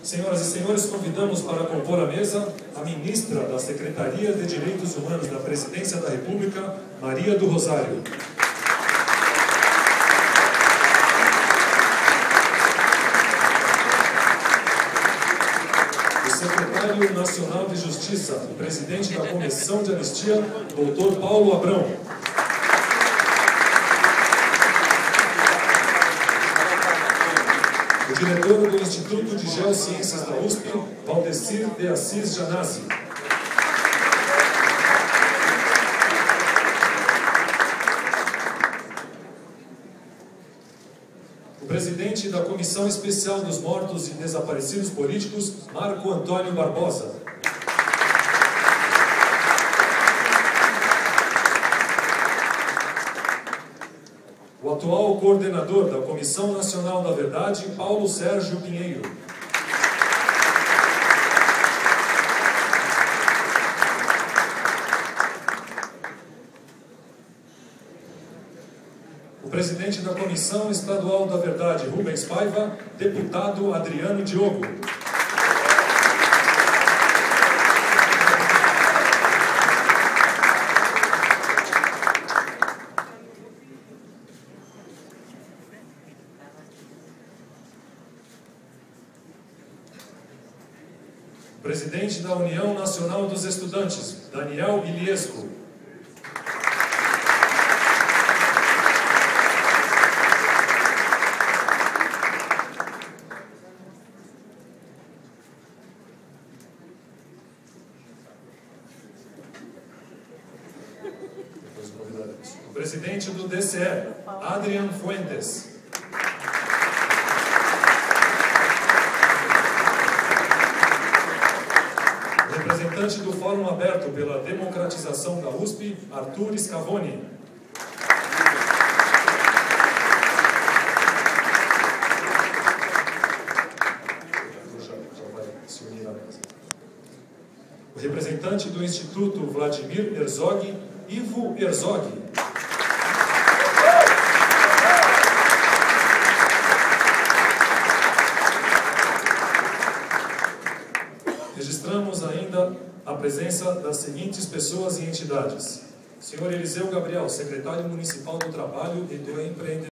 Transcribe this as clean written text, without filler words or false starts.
Senhoras e senhores, convidamos para compor a mesa a ministra da Secretaria de Direitos Humanos da Presidência da República, Maria do Rosário. O secretário nacional de Justiça, o presidente da Comissão de Anistia, Dr. Paulo Abrão. O diretor do Instituto de Geociências da USP, Valdecir de Assis Janassi. O presidente da Comissão Especial dos Mortos e Desaparecidos Políticos, Marco Antônio Barbosa. O atual coordenador da Comissão Nacional da Verdade, Paulo Sérgio Pinheiro. O presidente da Comissão Estadual da Verdade, Rubens Paiva, deputado Adriano Diogo. Presidente da União Nacional dos Estudantes, Daniel Iliesco. O presidente do DCE, Adrian Fuentes. Representante do Fórum Aberto pela Democratização da USP, Arthur Scavoni. O representante do Instituto Vladimir Herzog, Ivo Herzog. Registramos ainda a presença das seguintes pessoas e entidades. Senhor Eliseu Gabriel, secretário municipal do Trabalho e do Empreendedorismo.